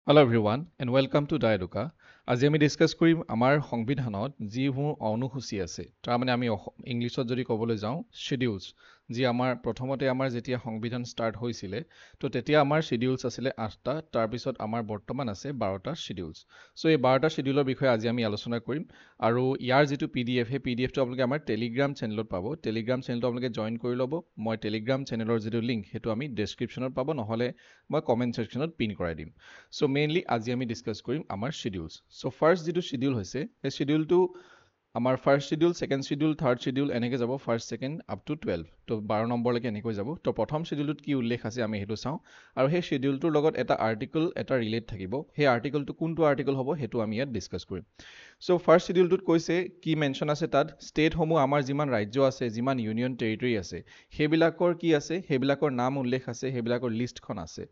Hello everyone and welcome to Diaduka. আজি আমি discuss কৰিম আমাৰ সংবিধানত যিবোৰ অনুসূচী আছে তাৰ মানে আমি ইংলিছত যদি ক'বলৈ যাওঁ শিডিউলছ যি আমাৰ প্ৰথমতে আমাৰ যেতিয়া সংবিধান ষ্টাৰ্ট হৈছিলে তো তেতিয়া আমাৰ শিডিউলছ আছিলে 8টা তাৰ পিছত আমাৰ বৰ্তমান আছে 12টা শিডিউলছ সো এই 12টা শিডিউলৰ বিষয়ে আজি আমি আলোচনা কৰিম আৰু ইয়াৰ যেটো পিডিএফ হে পিডিএফটো আপোনালোকে আমাৰ টেলিগ্ৰাম চেনেলত পাব টেলিগ্ৰাম চেনেলটো আপোনালোকে জয়েন কৰি ল'ব মই টেলিগ্ৰাম চেনেলৰ যেটো লিংক হেতু আমি ডেসক্ৰিপচনত পাব নহলে মই কমেন্ট সেকশনত পিন কৰাই দিম সো মেইনলি আজি আমি ডিসকাস কৰিম আমাৰ শিডিউলছ সো ফাৰ্স্ট যেটো শিডিউল হৈছে এই শিডিউলটো আমাৰ first schedule second schedule third schedule এনেকৈ যাব ফাৰ্স্ট সেকেন্ড আপ টু 12 তো 12 নম্বৰলৈকে এনেকৈ যাব তো প্ৰথম শিডিউলটোত কি উল্লেখ আছে আমি হেতু চাওঁ আৰু সেই শিডিউলটোৰ লগত এটা আৰ্টিকল এটা ৰিলেট থাকিব সেই আৰ্টিকলটো কোনটো আৰ্টিকল হ'ব হেতু আমি ইয়াত ডিসকাস কৰিম সো ফাৰ্স্ট শিডিউলটোত কৈছে কি মেনশন আছে তাত ষ্টেট সমূহ আমাৰ যিমান ৰাজ্য আছে যিমান ইউনিয়ন টেৰিটৰি আছে সেইবিলাকৰ কি আছে সেইবিলাকৰ নাম উল্লেখ আছে সেইবিলাকৰ লিষ্টখন আছে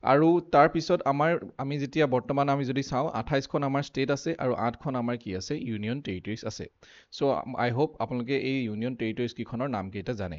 আৰু তাৰ পিছত আমি যেতিয়া বৰ্তমান আমি যদি চাওঁ 28 খন আমাৰ ষ্টেট আছে আৰু 8 খন আমাৰ কি আছে ইউনিয়ন টেৰিটৰিজ আছে সো আই হোপ আপোনালোকে এই ইউনিয়ন টেৰিটৰিজ কিখনৰ নাম কেইটা জানে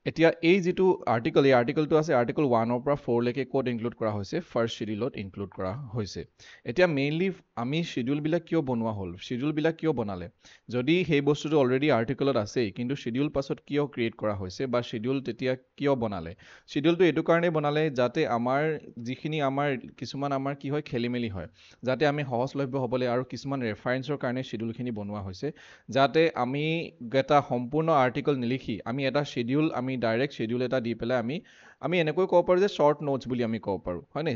এতিয়া এই যেটো আৰ্টিকল এই আৰ্টিকলটো আছে আৰ্টিকল 1 ৰ পৰা 4 লৈকে কোড ইনক্লুড কৰা হৈছে ফাৰ্স্ট শিডিউলত ইনক্লুড কৰা হৈছে এতিয়া মেইনলি আমি শিডিউল বিলাক কিয় বনোৱা হল শিডিউল বিলাক কিয় বনালে যদি সেই বস্তুটো অলৰেডি আৰ্টিকলত আছে কিন্তু শিডিউল পাছত কিয় ক্ৰিয়েট কৰা হৈছে বা শিডিউল তেতিয়া কিয় বনালে শিডিউলটো এটো কাৰণে বনালে যাতে আমাৰ যিখিনি আমাৰ কিছুমান আমাৰ কি হয় খেলিমেলি হয় যাতে আমি সহজলভ্য হ'বলৈ আৰু কিছুমান ৰেফাৰেন্সৰ কাৰণে শিডিউলখিনি বনোৱা হৈছে যাতে আমি এটা সম্পূৰ্ণ আৰ্টিকল নিলিখি আমি এটা শিডিউল আমি ডাইৰেক্ট শিডিউল এটা দি পেলাই আমি এনেকৈ ক'ব পাৰো যে শৰ্ট নোটস বুলি আমি ক'ব পাৰো হয় নাই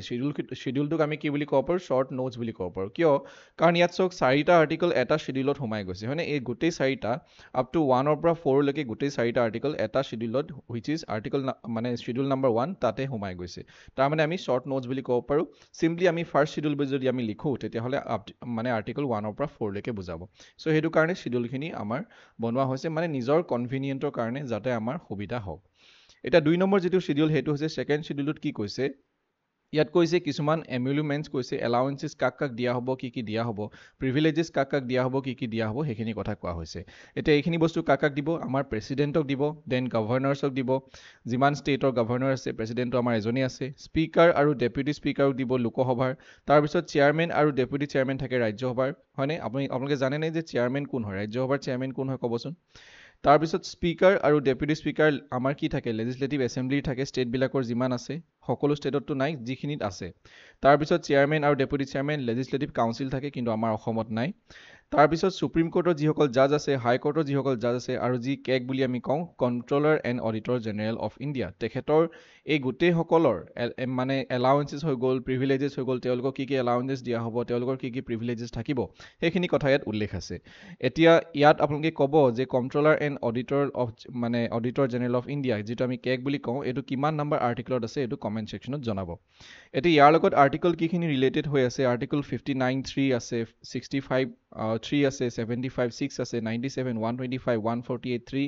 শিডিউলটোক আমি কি বুলি ক'ব পাৰো শৰ্ট নোটস বুলি ক'ব পাৰো কিয় কাৰণ ইয়াত চক 4টা আৰ্টিকল এটা শিডিউলত সোমাই গৈছে হয় নাই এই গোটেই 4টা আপ টু 1 ৰ পৰা 4 লৈকে গোটেই 4টা আৰ্টিকল এটা শিডিউলত হুইচ ইজ আৰ্টিকল মানে শিডিউল নাম্বাৰ 1 তাতে সোমাই গৈছে তাৰ মানে আমি শৰ্ট নোটস বুলি ক'ব পাৰো সিম্পলি আমি ফাৰ্স্ট শিডিউল বুলি যদি আমি লিখো তেতিয়া হলে মানে আৰ্টিকল 1 ৰ পৰা 4 লৈকে বুজাব সো হেতু কাৰণে শিডিউলখিনি আমাৰ বনোৱা হৈছে মানে নিজৰ কনভিনিয়েন্টৰ কাৰণে যাতে আমাৰ সুবিধা হওক এটা 2 নম্বৰ যেটো শিডিউল হেতু হৈছে সেকেন্ড শিডিউলত কি কৈছে ইয়াত কৈছে কিছুমান এমুলুমেন্টস কৈছে এলাউন্সেস কাক কাক দিয়া হ'ব কি দিয়া হ'ব প্ৰিভিলেজেস কাক কাক দিয়া হ'ব কি দিয়া হ'ব হেখিনি কথা কোৱা হৈছে এতিয়া এইখিনি বস্তু কাক কাক দিব আমাৰ প্ৰেসিডেন্টক দিব দেন গভৰ্ণৰছক দিব যিমান ষ্টেটৰ গভৰ্ণৰ আছে প্ৰেসিডেন্টটো আমাৰ এজনী আছে স্পিকাৰ আৰু ডেপুটি স্পিকাৰক দিব লোকসভাৰ তাৰ পিছত চেয়াৰম্যান আৰু ডেপুটি চেয়াৰম্যান থাকে ৰাজ্যসভাৰ হয়নে আপোনালোকে জানে নে যে চেয়াৰম্যান কোন হয় ৰাজ্যসভাৰ চেয়াৰম্যান কোন হয় কবচোন তাৰ পিছত স্পিকাৰ আৰু ডেপুটি স্পিকাৰ আমাৰ কি থাকে লেজিসলেটিভ এছেম্বলি থাকে ষ্টেট বিলাকৰ যিমান আছে সকলো ষ্টেটতটো নাই যিখিনিত আছে তাৰ পিছত চেয়াৰম্যান আৰু ডেপুটি চেয়াৰম্যান লেজিসলেটিভ কাউন্সিল থাকে কিন্তু আমাৰ অসমত নাই তাৰ পিছত সুপ্ৰিম কোৰ্টৰ যিসকল জাজ আছে হাই কোৰ্টৰ যিসকল জাজ আছে আৰু যি কেক বুলি আমি কওঁ controller and auditor general of India তেখেতৰ এই গোটেই সকলৰ মানে এলাউন্সেস হৈ গ'ল প্ৰিভিলেজেস হৈ গ'ল তেওঁলোকক কি এলাউন্সেস দিয়া হ'ব তেওঁলোকৰ কি প্ৰিভিলেজেস থাকিব সেইখিনি কথা ইয়াত উল্লেখ আছে এতিয়া ইয়াত আপোনালোকে ক'ব যে কন্ট্ৰোলাৰ এণ্ড অডিটৰ অফ মানে অডিটৰ জেনেৰেল অফ ইণ্ডিয়া যেটো আমি কেক বুলি কওঁ এটো কিমান নম্বৰ আৰ্টিকলত আছে এটো কমেন্ট সেকশনত জনাব এতিয়া ইয়াৰ লগত আৰ্টিকল কিখিনি ৰিলেটেড হৈ আছে আৰ্টিকল 59(3) আছে 65(3) আছে 75(6) আছে 97 125 148(3)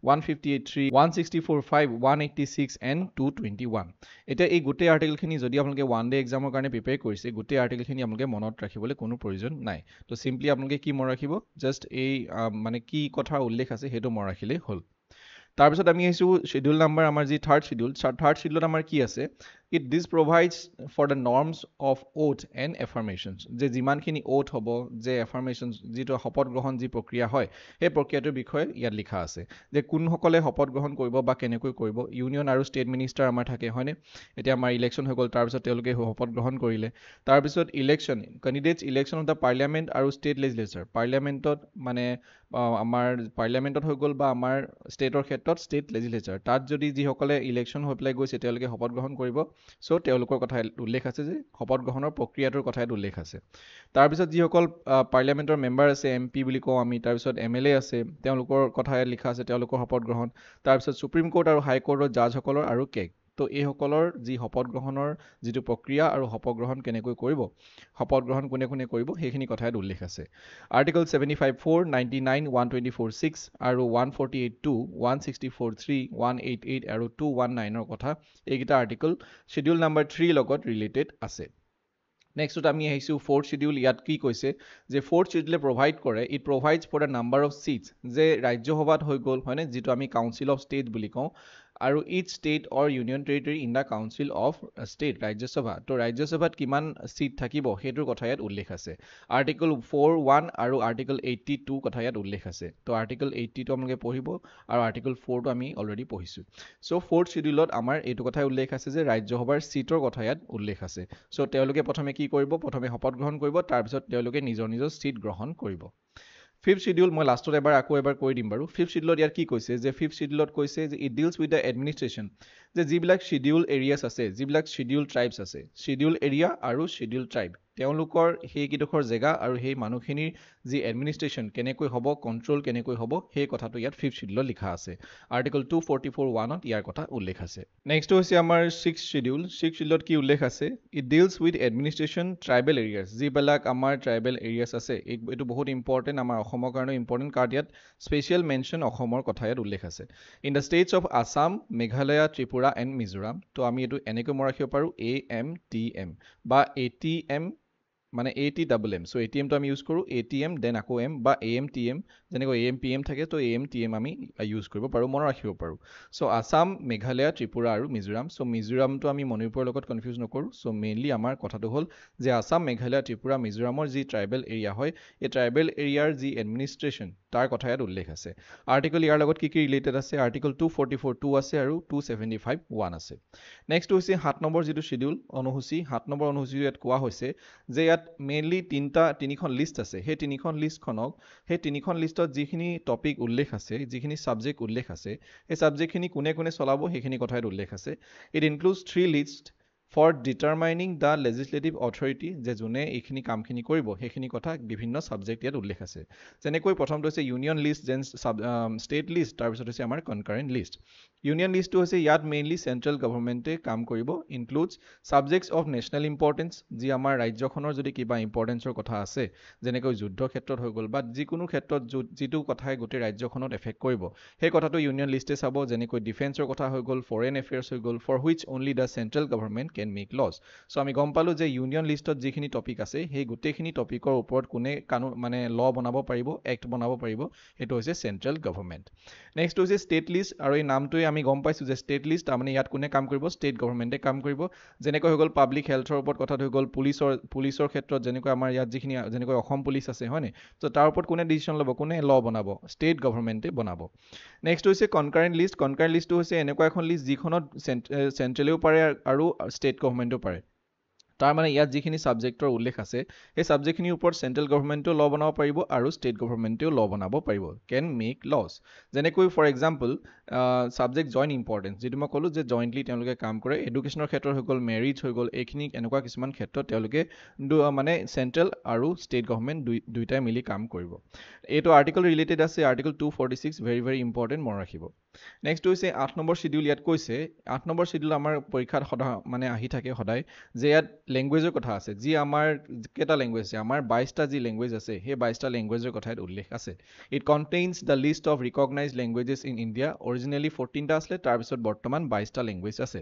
158(3) 164(5) 186 and 221 এতিয়া এই গোটেই আৰ্টিকলখিনি যদি আপোনালোকে ওৱান ডে এক্সামৰ কাৰণে প্ৰিপেয়াৰ কৰিছে গোটেই আৰ্টিকলখিনি আপোনালোকে মনত ৰাখিবলৈ কোনো প্ৰয়োজন নাই তো সিম্পলি আপোনালোকে কি মনত ৰাখিব জাস্ট এই মানে কি কথা উল্লেখ আছে হেতু মনত ৰাখিলেই হ'ল তাৰ পিছত আমি আহিছো শিডিউল নাম্বাৰ আমাৰ যি থাৰ্ড শিডিউলত আমাৰ কি আছে this provides for the norms of oath and affirmations যে যিমানখিনি oath হ'ব যে affirmations যেটো শপত গ্ৰহণ যি প্ৰক্ৰিয়া হয় এই প্ৰক্ৰিয়াটোৰ বিষয়ে ইয়াত লিখা আছে যে কোনসকলে শপত গ্ৰহণ কৰিব বা কেনেকৈ কৰিব ইউনিয়ন আৰু ষ্টেট মিনিষ্টাৰ আমাৰ থাকে হয়নে এতিয়া আমাৰ ইলেকশ্যন হৈ গ'ল তাৰ পিছত তেওঁলোকে শপত গ্ৰহণ কৰিলে তাৰ পিছত election candidates election of the parliament আৰু ষ্টেট লেজিসলেচাৰ পাৰ্লিয়ামেন্টত মানে আমাৰ পাৰ্লিয়ামেন্টত হৈ গ'ল বা আমাৰ ষ্টেটৰ ক্ষেত্ৰত ষ্টেট লেজিসলেচাৰ তাত যদি যিসকলে ইলেকশ্যন হৈ পেলাই গৈছে তেওঁলোকে শপত গ্ৰহণ কৰিব সো তেওঁলোকৰ কথা উল্লেখ আছে যে শপত গ্ৰহণৰ প্ৰক্ৰিয়াটোৰ কথা উল্লেখ আছে তাৰ পিছত যিসকল পাৰ্লিয়ামেন্টৰ মেম্বাৰ আছে এমপি বুলি কওঁ আমি তাৰ পিছত এমএলএ আছে তেওঁলোকৰ কথা লিখা আছে তেওঁলোকৰ শপত গ্ৰহণ তাৰ পিছত সুপ্ৰিম কোৰ্ট আৰু হাই কোৰ্টৰ জাজসকলৰ আৰু কেক তো এই সকলৰ যি শপত গ্ৰহণৰ যেটো প্ৰক্ৰিয়া আৰু শপত গ্ৰহণ কেনেকৈ কৰিব শপত গ্ৰহণ কোনে কোনে কৰিব সেইখিনি কথাত উল্লেখ আছে আৰ্টিকল 75(4) 99 124(6) আৰু 148(2) 164(3) 188 আৰু 219 ৰ কথা এইকেইটা আৰ্টিকল শিডিউল নাম্বাৰ 3 লগত ৰিলেটেড আছে নেক্সট আমি আহিছো ফোৰ্থ শিডিউল ইয়াত কি কৈছে যে ফোৰ্থ শিডিউলে প্ৰভাইড কৰে it provides for the number of seats যে ৰাজ্যসভাত হৈ গ'ল হয়নে যেটো আমি কাউন্সিল অফ ষ্টেট বুলি কওঁ আৰু each state or union territory in the council of state Rajya Sabha তো ৰাজ্যসভাত কিমান সিট থাকিব হেতুৰ কথা ইয়াত উল্লেখ আছে আৰ্টিকল 4(1) আৰু আৰ্টিকল 82 কথা ইয়াত উল্লেখ আছে তো আৰ্টিকল 82 আপোনালোকে পঢ়িব আৰু আৰ্টিকল 4 টো আমি অলৰেডি পঢ়িছো সো 4th শিডিউলত আমাৰ এইটো কথা উল্লেখ আছে যে ৰাজ্যসভাৰ সিটৰ কথা ইয়াত উল্লেখ আছে সো তেওঁলোকে প্ৰথমে কি কৰিব প্ৰথমে শপত গ্ৰহণ কৰিব তাৰ পিছত তেওঁলোকে নিজৰ নিজৰ সিট গ্ৰহণ কৰিব Fifth schedule মই লাষ্টত আকৌ এবাৰ কৈ দিম বাৰু Fifth schedule ইয়াত কি কৈছে যে Fifth schedule কৈছে যে it deals with the administration যে যিবিলাক schedule areas আছে যিবিলাক schedule tribes আছে schedule area আৰু schedule tribe তেওঁলোকৰ সেই কিডোখৰ জেগা আৰু সেই মানুহখিনিৰ যি এডমিনিষ্ট্ৰেশ্যন কেনেকৈ হ'ব কন্ট্ৰোল কেনেকৈ হ'ব সেই কথাটো ইয়াত 5th schedule লিখা আছে আৰ্টিকল 244(1) ত ইয়াৰ কথা উল্লেখ আছে নেক্সট হৈছে আমাৰ 6th schedule 6th schedule কি উল্লেখ আছে it deals with administration tribal areas যিবিলাক আমাৰ tribal areas আছে এইটো বহুত ইম্পৰ্টেন্ট আমাৰ অসমৰ কাৰণে ইম্পৰ্টেন্ট কাৰণ ইয়াত স্পেশাল মেনশন অসমৰ কথা ইয়াত উল্লেখ আছে in the states of Assam Meghalaya Tripura and Mizoram তো আমি এইটো এনেকৈ মই ৰাখিব পাৰো AMTM বা ATM মানে ATMM so ATM তো আমি ইউজ কৰো ATM দেন আকৌ M বা AMTM যেনেকৈ AMPM থাকে তো AMTM আমি ইউজ কৰিব পাৰো মনত ৰাখিব পাৰো so আসাম মেঘালয় ত্ৰিপুৰা আৰু মিজোৰাম so মিজোৰামটো আমি মণিপুৰৰ লগত কনফিউজ নকৰো so মেইনলি আমাৰ কথাটো হ'ল যে আসাম মেঘালয় ত্ৰিপুৰা মিজোৰামৰ যি ট্ৰাইবেল এৰিয়া হয় এই ট্ৰাইবেল এৰিয়াৰ যি এডমিনিষ্ট্ৰেশ্যন তাৰ কথা ইয়াত উল্লেখ আছে আৰ্টিকল ইয়াৰ লগত কি ৰিলেটেড আছে আৰ্টিকল 244(2) আছে আৰু 275(1) আছে নেক্সট হৈছে 7 নম্বৰ যিটো শিডিউল অনুসূচী 7 নম্বৰ অনুসূচী ইয়াত কোৱা হৈছে যে ইয়াত মেইনলি তিনিখন লিষ্ট আছে সেই তিনিখন লিষ্টত যিখিনি টপিক উল্লেখ আছে যিখিনি সাবজেক্ট উল্লেখ আছে এই সাবজেক্টখিনি কোনে কোনে চলাব সেইখিনি কথা ইয়াত উল্লেখ আছে it includes 3 list for determining the legislative authority যে যোনে এইখিনি কামখিনি কৰিব সেইখিনি কথা বিভিন্ন সাবজেক্ট ইয়াত উল্লেখ আছে যেনেকৈ প্ৰথমটো হৈছে union list then state list তাৰ পিছত হৈছে আমাৰ কনকাৰেন্ট লিষ্ট ইউনিয়ন লিষ্টটো হৈছে ইয়াত মেইনলি সেন্ট্ৰেল গভৰ্ণমেণ্টে কাম কৰিব ইনক্লুডছ সাবজেক্টছ অফ নেশ্যনেল ইম্পৰ্টেন্স যি আমাৰ ৰাজ্যখনৰ যদি কিবা ইম্পৰ্টেন্সৰ কথা আছে যেনেকৈ যুদ্ধ ক্ষেত্ৰত হৈ গ'ল বা যিকোনো ক্ষেত্ৰত যিটো কথাই গোটেই ৰাজ্যখনত এফেক্ট কৰিব সেই কথাটো ইউনিয়ন লিষ্টে চাব যেনেকৈ ডিফেন্সৰ কথা হৈ গ'ল ফৰেন এফেয়াৰ্স হৈ গ'ল for which only the central government can make laws so আমি গম পালো যে ইউনিয়ন লিষ্টত যিখিনি টপিক আছে সেই গোটেইখিনি টপিকৰ ওপৰত কোনে কানুন মানে ল বনাব পাৰিব এক্ট বনাব পাৰিব সেইটো হৈছে চেন্ট্ৰেল গভৰ্ণমেণ্ট নেক্সট হৈছে ষ্টেট লিষ্ট আৰু এই নামটোৱে আমি গম পাইছো যে ষ্টেট লিষ্ট মানে ইয়াত কোনে কাম কৰিব ষ্টেট গভৰ্ণমেণ্টে কাম কৰিব যেনেকৈ হৈ গ'ল পাব্লিক হেল্থৰ ওপৰত কথাটো হৈ গ'ল পুলিচৰ ক্ষেত্ৰত যেনেকৈ আমাৰ ইয়াত যিখিনি যেনেকৈ অসম পুলিচ আছে হয়নে তো তাৰ ওপৰত কোনে ডিচিশ্যন ল'ব কোনে ল বনাব ষ্টেট গভৰ্ণমেণ্টে বনাব নেক্সট হৈছে কনকাৰেন্ট লিষ্টটো হৈছে এনেকুৱা এখন লিষ্ট যিখনত চেন্ট্ৰেলেও পাৰে আৰু ষ্টেট গভৰ্ণমেণ্টও পাৰে তাৰ মানে ইয়াত যিখিনি সাবজেক্টৰ উল্লেখ আছে সেই সাবজেক্টখিনিৰ ওপৰত চেন্ট্ৰেল গভৰ্ণমেণ্টেও ল বনাব পাৰিব আৰু ষ্টেট গভৰ্ণমেণ্টেও ল বনাব পাৰিব কেন মেক লছ যেনেকৈ for example subject joint importance যিটো মই ক'লো যে জইণ্টলি তেওঁলোকে কাম কৰে এডুকেশ্যনৰ ক্ষেত্ৰত হৈ গ'ল মেৰিজ হৈ গ'ল এইখিনি এনেকুৱা কিছুমান ক্ষেত্ৰত তেওঁলোকে মানে চেন্ট্ৰেল আৰু ষ্টেট গভৰ্ণমেণ্ট দুইটাই মিলি কাম কৰিব এইটো আৰ্টিকল ৰিলেটেড আছে আৰ্টিকল 246 ভেৰি ইম্পৰ্টেন্ট মনত ৰাখিব নেক্সট হৈছে 8 নম্বৰ শিডিউল ইয়াত কৈছে 8 নম্বৰ শিডিউল আমাৰ পৰীক্ষাত মানে আহি থাকে সদায় যে ইয়াত লেংগুৱেজৰ কথা আছে যি আমাৰ কেটা লেংগুৱেজ আছে আমাৰ 22টা যি লেংগুৱেজ আছে সেই 22টা লেংগুৱেজৰ কথা ইয়াত উল্লেখ আছে it contains the list of recognised languages in India originally 14টা আছিলে তাৰপিছত বৰ্তমান 22টা লেংগুৱেজ আছে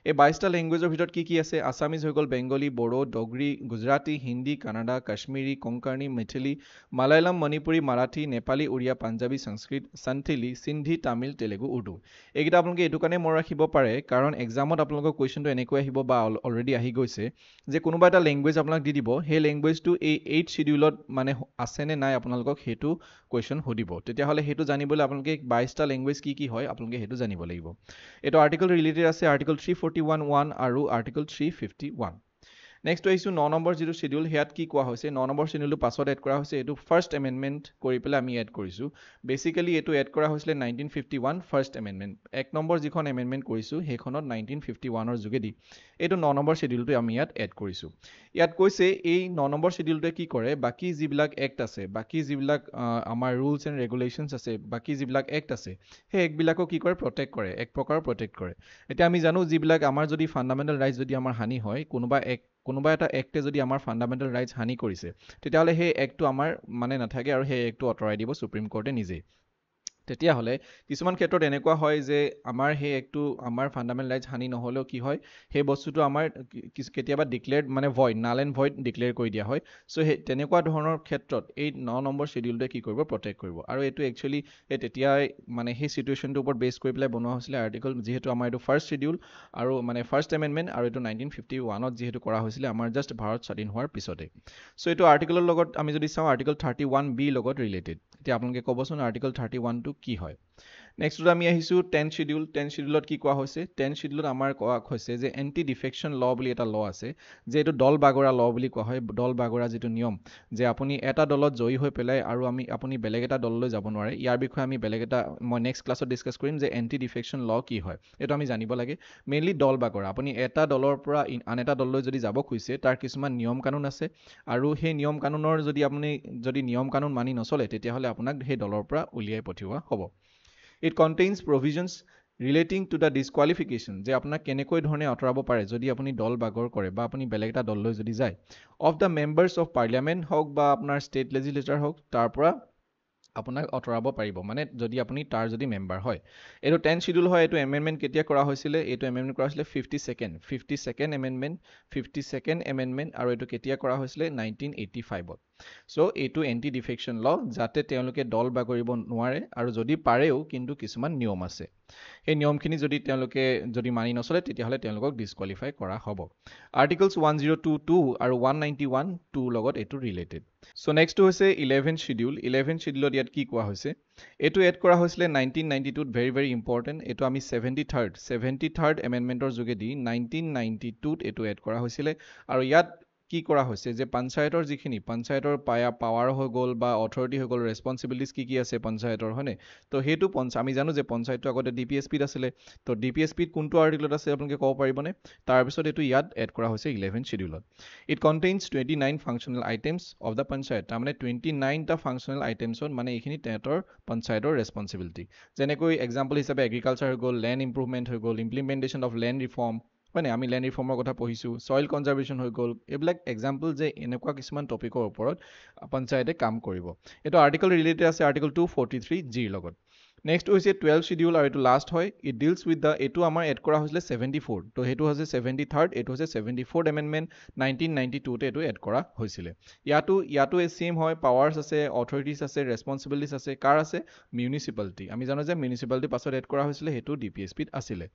এই 22টা লেংগুৱেজৰ ভিতৰত কি আছে আছামিজ হৈ গ'ল বেংগলী বড়ো ডগৰী গুজৰাটী হিন্দী কানাডা কাশ্মীৰী কংকৰ্ণী মিথিলি মালায়ালাম মণিপুৰী মাৰাঠী নেপালী উৰিয়া পাঞ্জাবী সংস্কৃত সন্থিলি সিন্ধি তামিল তেলেগু উৰ্দু এইকেইটা আপোনালোকে এইটো কাৰণে মনত ৰাখিব পাৰে কাৰণ এক্সামত আপোনালোকৰ কুৱেশ্যনটো এনেকৈ আহিব বা অলৰেডি আহি গৈছে যে কোনোবা এটা লেংগুৱেজ আপোনাক দি দিব সেই লেংগুৱেজটো এই 8 শিডিউলত মানে আছে নে নাই আপোনালোকক সেইটো কুৱেশ্যন সুধিব তেতিয়াহ'লে সেইটো জানিবলৈ আপোনালোকে 22টা লেংগুৱেজ কি হয় আপোনালোকে সেইটো জানিব লাগিব এইটো আৰ্টিকল ৰিলেটেড আছে আৰ্টিকল 341(1) আৰু আৰ্টিকল 351 নেক্সট আহিছো 9 নম্বৰ যিটো শিডিউল হেয়াত কি কোৱা হৈছে 9 নম্বৰ শিডিউলটো পাছত এড কৰা হৈছে এইটো ফাৰ্ষ্ট এমেণ্ডমেণ্ট কৰি পেলাই আমি এড কৰিছো বেসিক্যালি এইটো এড কৰা হৈছিলে 1951 ফাৰ্ষ্ট এমেণ্ডমেণ্ট এক নম্বৰ যিখন এমেণ্ডমেণ্ট কৰিছো সেইখনত 1951 ৰ যোগেদি এইটো 9 নম্বৰ শিডিউলটো আমি ইয়াত এড কৰিছো ইয়াত কৈছে এই 9 নম্বৰ শিডিউলটোৱে কি কৰে বাকি যিবিলাক এক্ট আছে বাকি যিবিলাক আমাৰ ৰুলছ এণ্ড ৰেগুলেশ্যনছ আছে বাকি যিবিলাক এক্ট আছে সেই এক্টবিলাকক কি কৰে প্ৰটেক্ট কৰে এক প্ৰকাৰ প্ৰটেক্ট কৰে এতিয়া আমি জানো যিবিলাক আমাৰ যদি ফাণ্ডামেণ্টেল ৰাইটছ যদি আমাৰ হানি হয় কোনোবা এটা এক্টে যদি আমাৰ ফাণ্ডামেণ্টেল ৰাইটছ হানি কৰিছে তেতিয়াহ'লে সেই এক্টটো আমাৰ মানে নাথাকে আৰু সেই এক্টটো আঁতৰাই দিব সুপ্ৰিম কোৰ্টে নিজে তেতিয়াহ'লে কিছুমান ক্ষেত্ৰত এনেকুৱা হয় যে আমাৰ সেই একটো আমাৰ ফাণ্ডামেণ্টেল ৰাইটছ হানি নহ'লেও কি হয় সেই বস্তুটো আমাৰ কেতিয়াবা ডিক্লেয়াৰ্ড মানে ভইড নাল এণ্ড ভইড ডিক্লেয়াৰ কৰি দিয়া হয় চ' সেই তেনেকুৱা ধৰণৰ ক্ষেত্ৰত এই 9 নম্বৰ শ্বেডিউলটোৱে কি কৰিব প্ৰটেক্ট কৰিব আৰু এইটো একচুৱেলি এই তেতিয়াই মানে সেই চিটুৱেশ্যনটোৰ ওপৰত বেছ কৰি পেলাই বনোৱা হৈছিলে আৰ্টিকল যিহেতু আমাৰ এইটো ফাৰ্ষ্ট শ্বেডিউল আৰু মানে ফাৰ্ষ্ট এমেণ্ডমেণ্ট আৰু এইটো 1951ত যিহেতু কৰা হৈছিলে আমাৰ জাষ্ট ভাৰত স্বাধীন হোৱাৰ পিছতে চ' এইটো আৰ্টিকলৰ লগত আমি যদি চাওঁ আৰ্টিকল 31B লগত ৰিলেটেড এতিয়া আপোনালোকে ক'বচোন আৰ্টিকল 31টো কি হয় নেক্সটত আমি আহিছোঁ 10 শ্বেডিউল 10 শ্বেডিউলত কি কোৱা হৈছে 10 শ্বেডিউলত আমাৰ কোৱা হৈছে যে এণ্টি ডিফেকশ্যন ল বুলি এটা ল আছে যে এইটো দল বাগৰা ল বুলি কোৱা হয় দল বাগৰা যিটো নিয়ম যে আপুনি এটা দলত জয়ী হৈ পেলাই আৰু আপুনি বেলেগ এটা দললৈ যাব নোৱাৰে ইয়াৰ বিষয়ে আমি বেলেগ এটা মই নেক্সট ক্লাছত ডিছকাছ কৰিম যে এণ্টি ডিফেকশ্যন ল কি হয় এইটো আমি জানিব লাগে মেইনলি দল বাগৰা আপুনি এটা দলৰ পৰা আন এটা দললৈ যদি যাব খুজিছে তাৰ কিছুমান নিয়ম কানুন আছে আৰু সেই নিয়ম কানুনৰ আপুনি যদি নিয়ম কানুন মানি নচলে তেতিয়াহ'লে আপোনাক সেই দলৰ পৰা উলিয়াই পঠিওৱা হ'ব It contains provisions relating to the disqualification যে আপোনাক কেনেকৈ ধৰণে আঁতৰাব পাৰে যদি আপুনি দল বাগৰ কৰে বা আপুনি বেলেগ এটা দললৈ যদি যায় of the members of parliament হওক বা আপোনাৰ ষ্টেট লেজিসলেচাৰ হওক তাৰ পৰা আপোনাক আঁতৰাব পাৰিব মানে যদি আপুনি তাৰ যদি মেম্বাৰ হয় এইটো 10 শ্বেডিউল হয় এইটো এমেণ্ডমেণ্ট কেতিয়া কৰা হৈছিলে এইটো এমেণ্ডমেণ্ট কৰা হৈছিলে 52nd এমেণ্ডমেণ্ট আৰু এইটো কেতিয়া কৰা হৈছিলে 1985ত চ' এইটো এণ্টি ডিফেকশ্যন ল যাতে তেওঁলোকে দল বাগৰিব নোৱাৰে আৰু যদি পাৰেও কিন্তু কিছুমান নিয়ম আছে সেই নিয়মখিনি যদি তেওঁলোকে যদি মানি নচলে তেতিয়াহ'লে তেওঁলোকক ডিছকুৱালিফাই কৰা হ'ব আৰ্টিকলছ 1022 আৰু 191 লগত এইটো ৰিলেটেড চ' নেক্সটটো হৈছে 11 শ্বেডিউল 11 শ্বেডিউলত ইয়াত কি কোৱা হৈছে এইটো এড কৰা হৈছিলে 1992ত ভেৰি ইম্পৰ্টেণ্ট এইটো আমি 73rd এমেণ্ডমেণ্টৰ যোগেদি 1992ত এইটো এড কৰা হৈছিলে আৰু ইয়াত কি কৰা হৈছে যে পঞ্চায়তৰ যিখিনি পঞ্চায়তৰ পাৱাৰ হৈ গ'ল বা অথৰিটি হৈ গ'ল ৰেছপঞ্চিবিলিটিজ কি আছে পঞ্চায়তৰ হয়নে তো সেইটো আমি জানো যে পঞ্চায়তটো আগতে DPSPত আছিলে তো DPSPত কোনটো আৰ্টিকলত আছে আপোনালোকে ক'ব পাৰিবনে তাৰপিছত এইটো ইয়াত এড কৰা হৈছে 11 শ্বেডিউলত it contains 29 functional items of the panchayat তাৰমানে 29টা ফাংচনেল আইটেমছত মানে এইখিনি তেহেঁতৰ পঞ্চায়তৰ ৰেছপঞ্চিবিলিটি যেনেকৈ এক্সাম্পল হিচাপে এগ্ৰিকালচাৰ হৈ গ'ল লেণ্ড ইম্প্ৰুভমেণ্ট হৈ গ'ল ইমপ্লিমেণ্টেশ্যন অফ লেণ্ড ৰিফৰ্ম হয়নে আমি লেণ্ড ৰিফৰ্মৰ কথা পঢ়িছোঁ ছইল কনজাৰ্ভেশ্যন হৈ গ'ল এইবিলাক এক্সাম্পল যে এনেকুৱা কিছুমান টপিকৰ ওপৰত পঞ্চায়তে কাম কৰিব এইটো আৰ্টিকল ৰিলেটেড আছে আৰ্টিকল 243Gৰ লগত নেক্সট হৈছে 12 শ্বেডিউল আৰু এইটো লাষ্ট হয় ইট ডিলছ উইথ দ্য এইটো আমাৰ এড কৰা হৈছিলে 74 তো সেইটো হৈছে 73rd এইটো হৈছে 74th এমেণ্ডমেণ্ট 1992তে এইটো এড কৰা হৈছিলে ইয়াতো ছেম হয় পাৱাৰ্ছ আছে অথৰিটিজ আছে ৰেছপঞ্চিবিলিটিজ আছে কাৰ আছে মিউনিচিপালিটি আমি জানো যে মিউনিচিপালিটি পাছত এড কৰা হৈছিলে সেইটো DPSPত আছিলে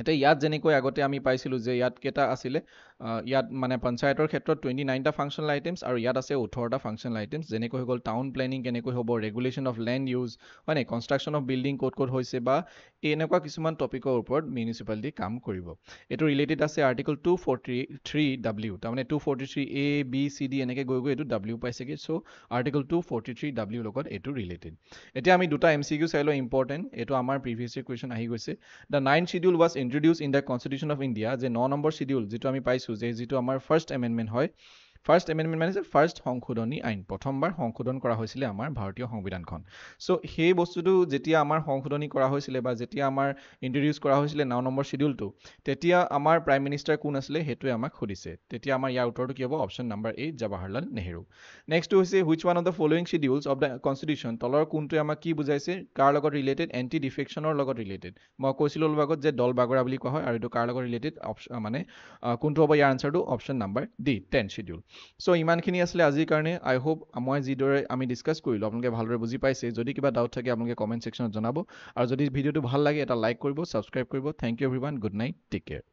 এতিয়া ইয়াত যেনেকৈ আগতে আমি পাইছিলোঁ যে ইয়াত কেইটা আছিলে ইয়াত মানে পঞ্চায়তৰ ক্ষেত্ৰত 29টা ফাংচনেল আইটেমছ আৰু ইয়াত আছে 18টা ফাংচনেল আইটেমছ যেনেকৈ হৈ গ'ল টাউন প্লেনিং কেনেকৈ হ'ব ৰেগুলেশ্যন অফ লেণ্ড ইউজ হয় নাই কনষ্ট্ৰাকশ্যন অফ বিল্ডিং ক'ত হৈছে বা এনেকুৱা কিছুমান টপিকৰ ওপৰত মিউনিচিপালিটি কাম কৰিব এইটো ৰিলেটেড আছে আৰ্টিকল 243W তাৰমানে 243A B C D এনেকৈ গৈ এইটো W পাইছেগৈ চ' আৰ্টিকল 243W লগত এইটো ৰিলেটেড এতিয়া আমি দুটা MCQ চাই লওঁ ইম্পৰ্টেণ্ট এইটো আমাৰ প্ৰিভিয়াছ ইয়েৰ কুৱেশ্যন আহি গৈছে the 9th schedule was introduced in the Constitution of India যে 9 নম্বৰ শিডিউল যিটো আমি পাইছোঁ যে যিটো আমাৰ ফাৰ্ষ্ট এমেণ্ডমেণ্ট হয় ফাৰ্ষ্ট এমেণ্ডমেণ্ট মানে ফাৰ্ষ্ট সংশোধনী আইন প্ৰথমবাৰ সংশোধন কৰা হৈছিলে আমাৰ ভাৰতীয় সংবিধানখন চ' সেই বস্তুটো যেতিয়া আমাৰ সংশোধনী কৰা হৈছিলে বা যেতিয়া আমাৰ ইন্ট্ৰডিউচ কৰা হৈছিলে 9 নম্বৰ শিডিউলটো তেতিয়া আমাৰ প্ৰাইম মিনিষ্টাৰ কোন আছিলে সেইটোৱে আমাক সুধিছে তেতিয়া আমাৰ ইয়াৰ উত্তৰটো কি হ'ব option number A Jawaharlal Nehru নেক্সটটো হৈছে which one of the following schedules of the constitution তলৰ কোনটোৱে আমাক কি বুজাইছে কাৰ লগত ৰিলেটেড এণ্টি ডিফেকশ্যনৰ লগত ৰিলেটেড মই কৈছিলোঁ অলপ আগত যে দল বাগৰা বুলি কোৱা হয় আৰু এইটো কাৰ লগত ৰিলেটেড মানে কোনটো হ'ব ইয়াৰ আনচাৰটো অপশ্যন নম্বৰ D 10 শিডিউল চ' ইমানখিনি আছিলে আজিৰ কাৰণে আই হোপ মই যিদৰে আমি ডিছকাছ কৰিলোঁ আপোনালোকে ভালদৰে বুজি পাইছে যদি কিবা ডাউট থাকে আপোনালোকে কমেণ্ট ছেকশ্যনত জনাব আৰু যদি ভিডিঅ'টো ভাল লাগে এটা লাইক কৰিব ছাবস্ক্ৰাইব কৰিব thank you everyone good night take care